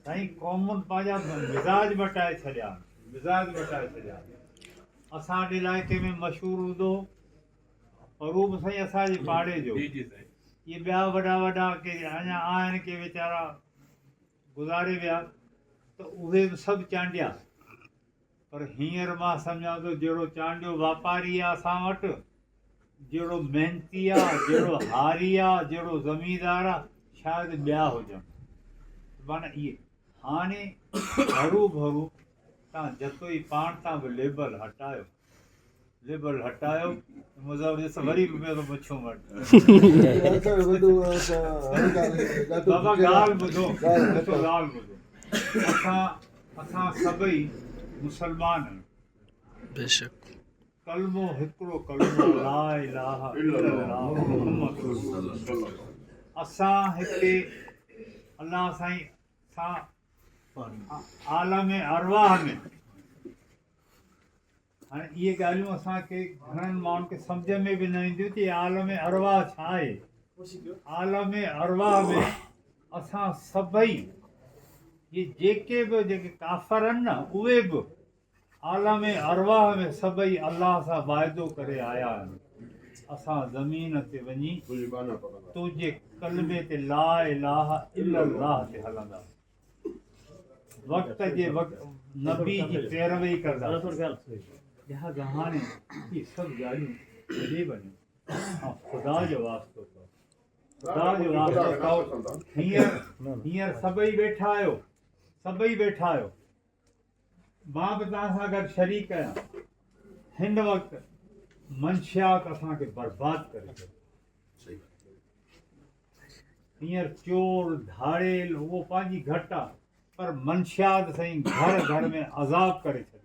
साईं कौमुनि पंहिंजा मिज़ाज मटाए छॾिया असांजे इलाइक़े में मशहूरु हूंदो और बि साईं असांजे पाड़े जो इहे ॿिया वॾा के अञा आहिनि के वीचारा गुज़ारे विया त उहे बि सभु चांडिया पर हींअर मां सम्झां थो जहिड़ो चांडियो वापारी आहे असां वटि जहिड़ो महिनती आहे जहिड़ो हारी आहे जहिड़ो ज़मीनदार आहे शायदि ॿिया हुजनि माना इहे हाणे हरू भरू तव्हां जतो ई पाण तां बि लेबल हटायो मुज़र ॾिस वरी बि मेरो पुछो बाबा ॻाल्हि ॿुधो असां सभई मुसलमान आहियूं बेशक कलमो हिकिड़ो कलमो ला इलाहा इल्लल्लाह मुहम्मद रसूलुल्लाह असां हिते अल्लाह साईं सां आलम अरवाह में हाणे इहे ॻाल्हियूं असांखे घणनि माण्हुनि खे सम्झ में बि न ईंदियूं कि आलम अरवाह छा आहे आलम अरवाह में असां सभई इहे जेके काफ़र आहिनि न उहे बि आलम अरवाह में सभई अलाह सां वाइदो करे आया आहिनि असां ज़मीन ते वञी तुंहिंजे कलमे ते ला इलाहा इल्लल्लाह ते हलंदा वक़्त जे वक़्त नबी जी पैरवी कंदा लिहाज़ा हाणे इहे सभु ॻाल्हियूं छॾे वञूं ऐं ख़ुदा जो वास्तो कयो हींअर सभई वेठा आहियो मां बि तव्हां सां गॾु शरीक आहियां हिन वक़्तु मंशियात असांखे बर्बादु करे छॾियो हींअर चोर धाड़ेल उहो पंहिंजी घटि आहे पर मंशियात साईं घर में अज़ाब करे छॾियो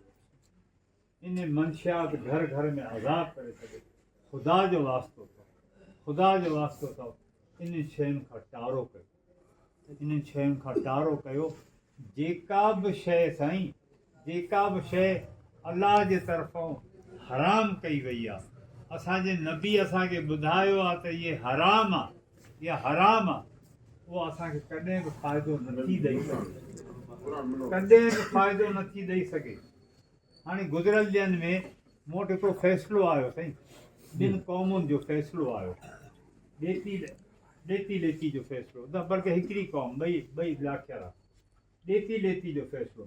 इन मंशियात घर में अज़ाब करे छॾियो ख़ुदा जो वास्तो अथव इन शयुनि खां टारो कयो जेका बि शइ अलाह जे तरफ़ां हराम कई वई आहे असांजे नबी असांखे ॿुधायो आहे त इहे हराम आहे उहो असांखे कॾहिं बि फ़ाइदो नथी ॾेई सघे हाणे गुज़िरियल ॾींहंनि में मूं वटि हिकिड़ो फ़ैसिलो आयो साईं ॿिनि क़ौमुनि जो फ़ैसिलो आयो ॾेती जो फ़ैसिलो न बल्कि हिकिड़ी क़ौम ॿई लाखियल आहे ॾेती जो फ़ैसिलो